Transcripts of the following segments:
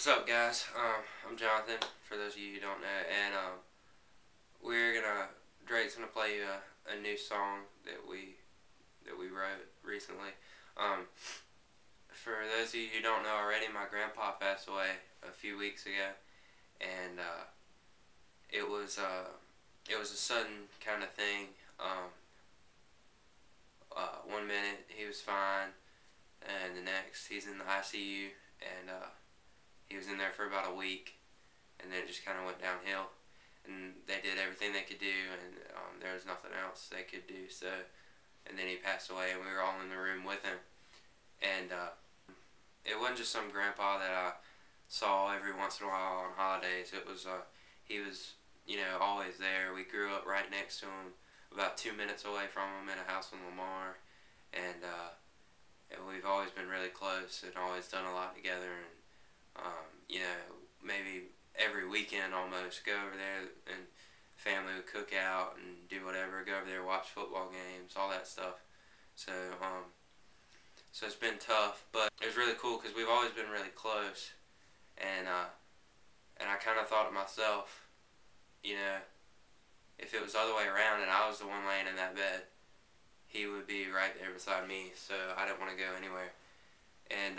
What's up, guys? I'm Jonathan, for those of you who don't know, and Drake's gonna play you a new song that we wrote recently. Um, for those of you who don't know already, my grandpa passed away a few weeks ago, and it was a sudden kind of thing. One minute he was fine, and the next he's in the ICU, and he was in there for about a week, and then it just kind of went downhill. And they did everything they could do, and there was nothing else they could do. So, and then he passed away, and we were all in the room with him. And it wasn't just some grandpa that I saw every once in a while on holidays. It was he was always there. We grew up right next to him, about 2 minutes away from him in a house in Lamar, and we've always been really close and always done a lot together. And maybe every weekend almost go over there, and family would cook out and do whatever, go over there, watch football games, all that stuff. So so it's been tough, but it was really cool because we've always been really close. And I kind of thought to myself, if it was the other way around and I was the one laying in that bed, he would be right there beside me. So I didn't want to go anywhere. And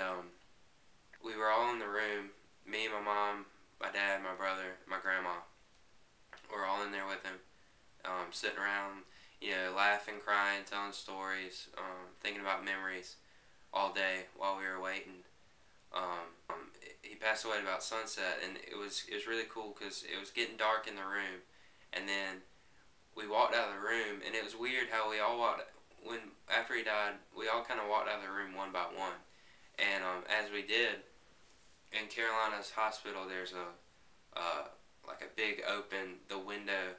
we were all in the room, me, my mom, my dad, my brother, my grandma. We're all in there with him, sitting around, laughing, crying, telling stories, thinking about memories all day while we were waiting. He passed away at about sunset, and it was really cool because it was getting dark in the room, and then we walked out of the room, and it was weird how we all after he died, we all kind of walked out of the room one by one. And as we did, in Carolina's hospital, there's like a big the window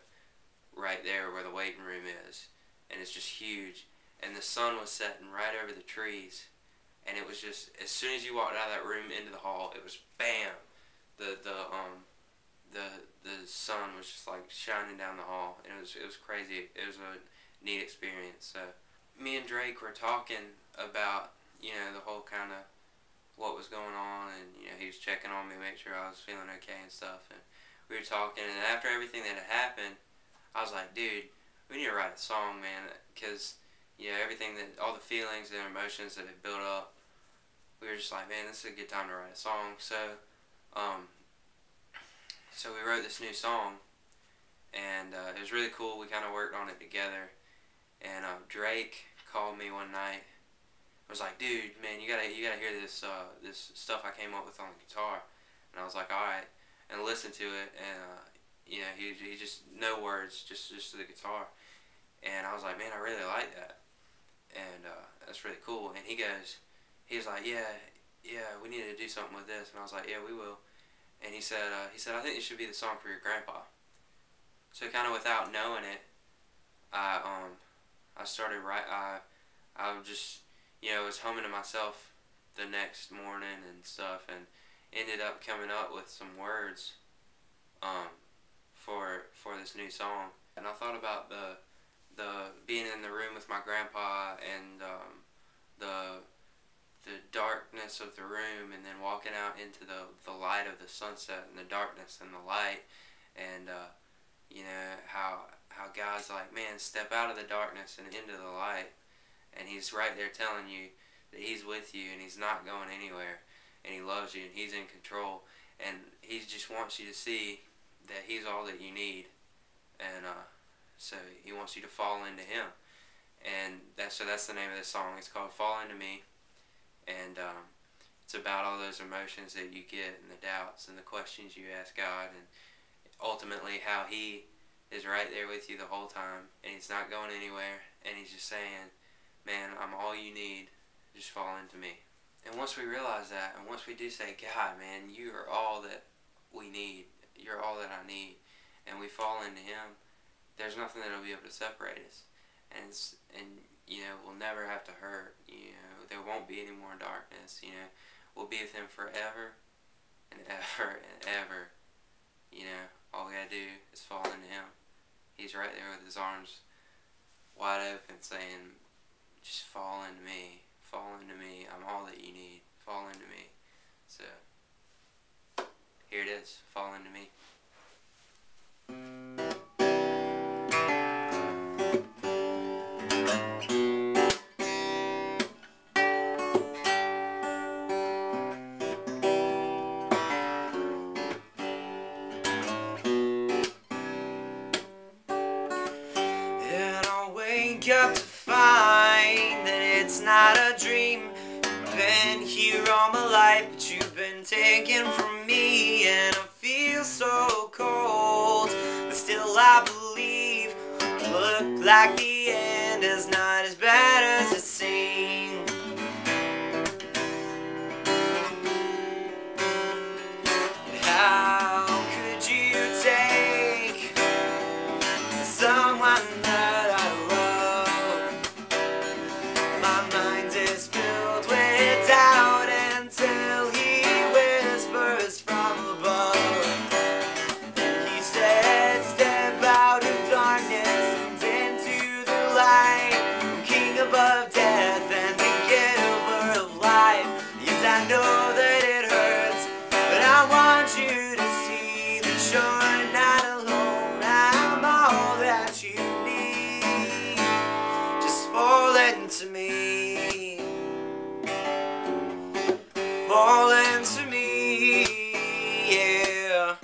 right there where the waiting room is, and it's just huge. And the sun was setting right over the trees, and it was just, as soon as you walked out of that room into the hall, it was bam. The sun was just like shining down the hall, and it was crazy. It was a neat experience. So me and Drake were talking about the whole kind of what was going on, and he was checking on me, make sure I was feeling okay and stuff. And we were talking, and after everything that had happened, I was like, dude, we need to write a song, man, because everything all the feelings and emotions that had built up, we were just like, man, this is a good time to write a song. So so we wrote this new song, and it was really cool. We kind of worked on it together, and Drake called me one night. I was like, dude, man, you gotta hear this this stuff I came up with on the guitar. And I was like, all right, and listened to it, and he just, no words, just the guitar. And I was like, man, I really like that, and that's really cool. And he was like, yeah, we need to do something with this. And I was like, yeah, we will. And he said, I think this should be the song for your grandpa. So kind of without knowing it, I started I just was humming to myself the next morning and stuff, and ended up coming up with some words for this new song. And I thought about the being in the room with my grandpa, and the darkness of the room, and then walking out into the light of the sunset, and the darkness and the light, and how God's like, man, step out of the darkness and into the light, and he's right there telling you that he's with you, and he's not going anywhere, and he loves you, and he's in control, and he just wants you to see that he's all that you need. And so he wants you to fall into him. And that's the name of this song. It's called Fall Into Me. And it's about all those emotions that you get, and the doubts and the questions you ask God, and ultimately how he is right there with you the whole time, and he's not going anywhere, and he's just saying, man, I'm all you need, just fall into me. And once we realize that, and once we do say, God, man, you are all that we need, you're all that I need, and we fall into him, there's nothing that'll be able to separate us. And we'll never have to hurt, there won't be any more darkness, we'll be with him forever and ever and ever. All we gotta do is fall into him. He's right there with his arms wide open saying, just fall into me, I'm all that you need, fall into me. So here it is, fall into me. And I'll wake up to find that it's not a dream. You've been here all my life, but you've been taken from me. And I feel so cold, but still I believe. Look like the end is not as bad as it seems. How could you take someone that I love? My mind is filled with doubt until he whispers from above. And he said, step out of darkness and into the light. I'm king above death and the giver of life. Yes, I know that it hurts, but I want you to see that you're not alone. I'm all that you need. Just fall into me. Fall into me, yeah.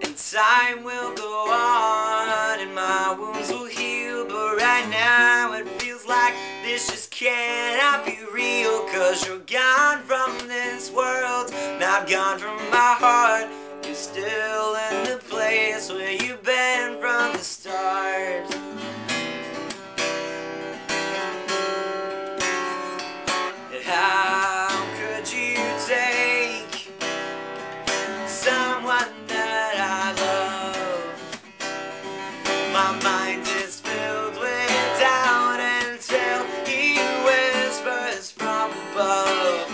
And time will go on and my wounds will heal, but right now it feels like this just cannot be real. 'Cause you're gone from this world, not gone from my heart. You're still in the place where you've been from the start. How could you take someone that I love? My mind is filled with doubt until he whispers from above.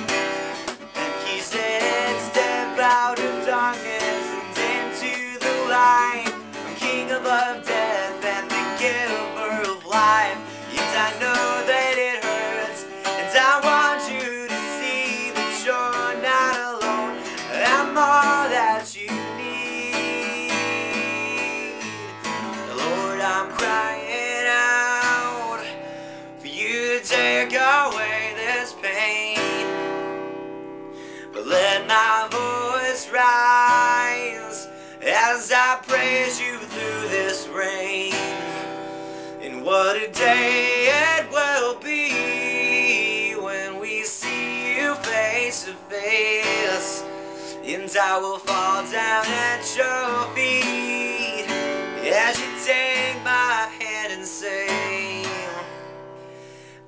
And he said, step out of darkness and into the light. I'm king above death and the giver of life. Yes, I know that it hurts, and I want you to see that you're not alone. I'm all that you need. Lord, I'm crying out for you to take away this pain. But let my voice rise as I praise you through this rain. And what a day it will be when we see you face to face. And I will fall down at your feet as you take my hand and say,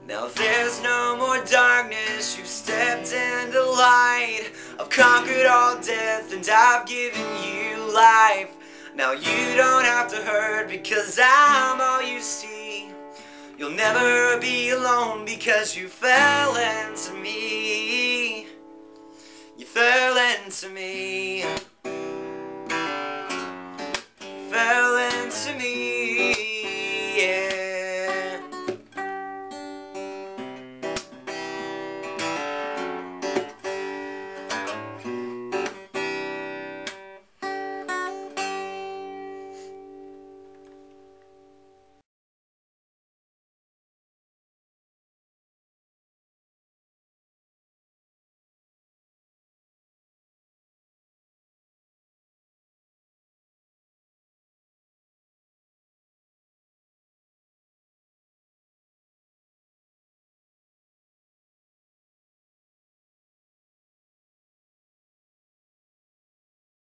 now there's no more darkness, you've stepped into light. I've conquered all death and I've given you life. Now you don't have to hurt because I'm all you see. You'll never be alone because you fell into me. You fell into me. Fell into